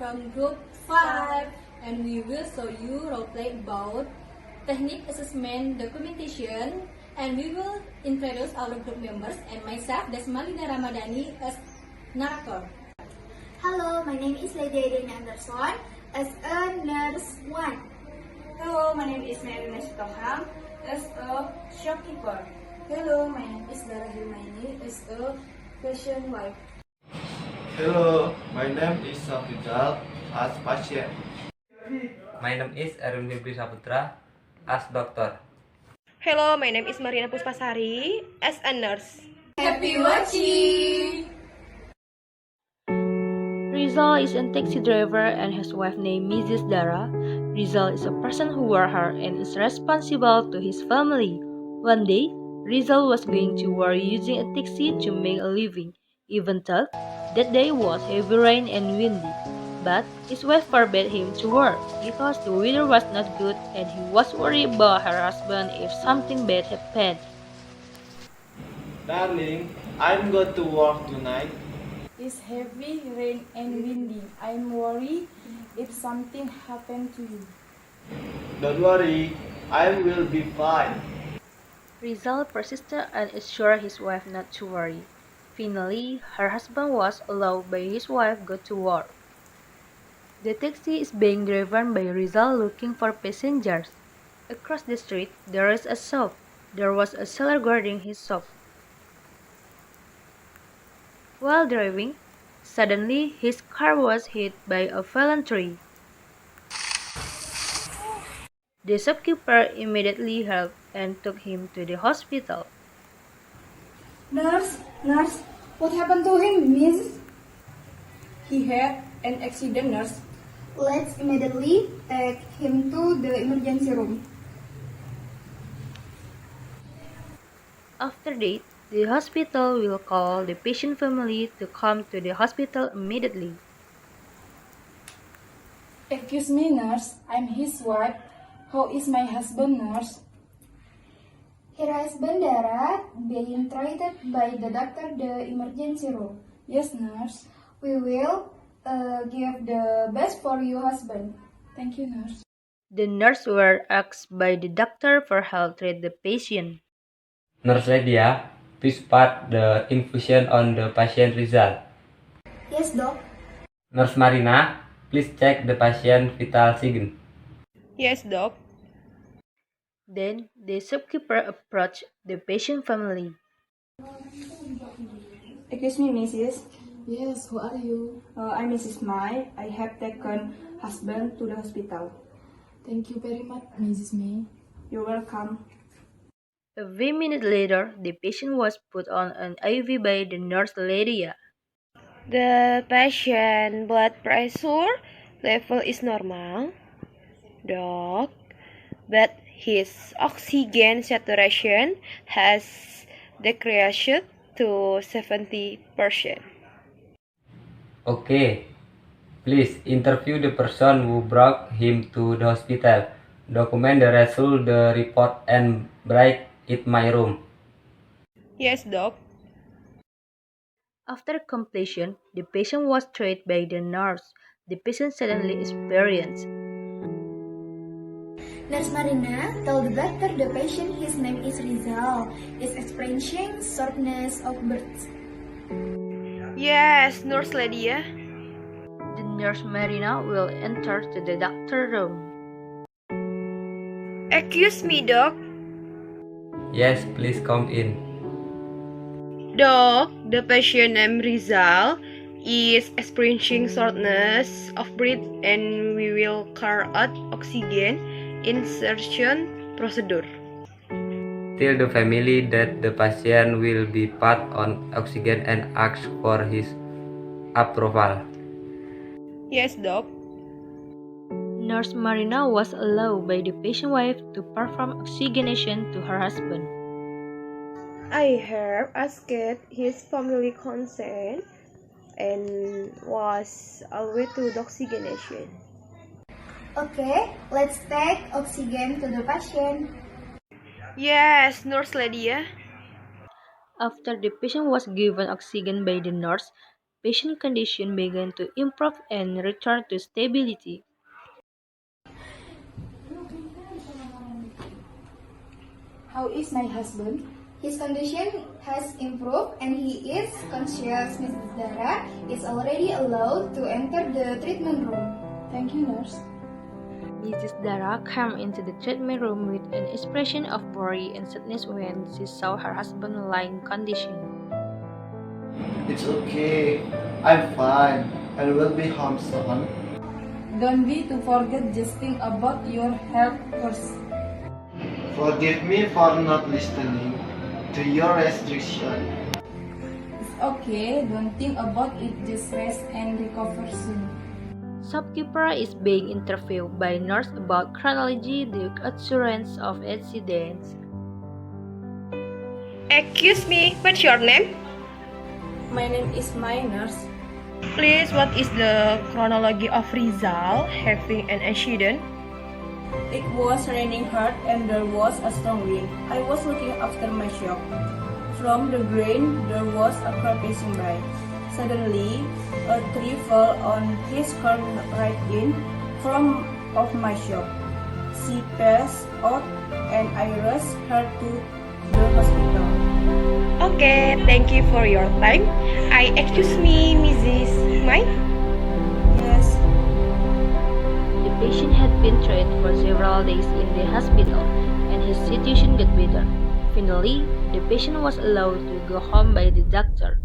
from Group 5, and we will show you roleplay about technique assessment documentation, and we will introduce our group members and myself, Desmalina Ramadhani, as narrator. Hello, my name is Lady Aiden Anderson as a nurse 1. Hello, my name is Marina Stoham as a shopkeeper. Hello, my name is Dara Hilmaini as a patient wife. Hello, my name is Safidal as patient. My name is Erwin Febri Saputra as doctor. Hello, my name is Marina Puspasari as a nurse. Happy watching! Rizal is a taxi driver and his wife named Mrs. Dara. Rizal is a person who works hard and is responsible to his family. One day, Rizal was going to work using a taxi to make a living, even though that day was heavy rain and windy. But his wife forbade him to work because the weather was not good and he was worried about her husband if something bad happened. Darling, I'm going to work tonight. It's heavy rain and windy. I'm worried if something happened to you. Don't worry, I will be fine. Rizal persisted and assured his wife not to worry. Finally, her husband was allowed by his wife go to work. The taxi is being driven by Rizal looking for passengers. Across the street, there is a shop. There was a seller guarding his shop. While driving, suddenly his car was hit by a fallen tree. The shopkeeper immediately helped and took him to the hospital. Nurse, what happened to him, miss? He had an accident, nurse. Let's immediately take him to the emergency room. After that, the hospital will call the patient family to come to the hospital immediately. Excuse me, nurse. I'm his wife. How is my husband, nurse? Her husband Dara being treated by the doctor the emergency room. Yes, nurse. We will give the best for your husband. Thank you, nurse. The nurse were asked by the doctor for help treat the patient. Nurse Lydia, please start the infusion on the patient result. Yes, doc. Nurse Marina, please check the patient vital sign. Yes, doc. Then the shopkeeper approached the patient family. Excuse me, Mrs. Yes, who are you? I'm Mrs. Mai. I have taken husband to the hospital. Thank you very much, Mrs. May. You're welcome. A few minutes later, the patient was put on an IV by the nurse Lydia. The patient blood pressure level is normal, doc, but his oxygen saturation has decreased to 70%. Okay, please interview the person who brought him to the hospital. Document the result, the report, and bring it my room. Yes, doc. After completion, the patient was treated by the nurse. The patient suddenly experienced. Nurse Marina told the doctor the patient his name is Rizal is experiencing shortness of breath. Yes, Nurse Lydia. The nurse Marina will enter to the doctor room. Excuse me, doc. Yes, please come in. Doc, the patient named Rizal is experiencing shortness of breath and we will carry out oxygen insertion procedure. Tell the family that the patient will be put on oxygen and ask for his approval. Yes, doc. Nurse Marina was allowed by the patient wife to perform oxygenation to her husband. I have asked his family consent and was always to the oxygenation. Okay, let's take oxygen to the patient. Yes, Nurse Lydia. After the patient was given oxygen by the nurse, patient's condition began to improve and return to stability. How is my husband? His condition has improved and he is conscious. Mrs. Dara is already allowed to enter the treatment room. Thank you, nurse. Mrs. Dara came into the treatment room with an expression of worry and sadness when she saw her husband lying condition. It's okay. I'm fine and will be home soon. Don't be to forget just think about your health first. Forgive me for not listening to your restriction. It's okay, don't think about it, just rest and recover soon. Shopkeeper is being interviewed by nurse about chronology, the occurrence of accidents. Excuse me, what's your name? My name is my nurse. Please, what is the chronology of Rizal having an accident? It was raining hard and there was a strong wind. I was looking after my shop. From the grain, there was a car passing by. Suddenly, a tree fell on his car right in front of my shop. She passed out and I rushed her to the hospital. Okay, thank you for your time. Excuse me, Mrs. Mai? Yes, The patient had been treated for several days in the hospital, and his situation got better. Finally, the patient was allowed to go home by the doctor.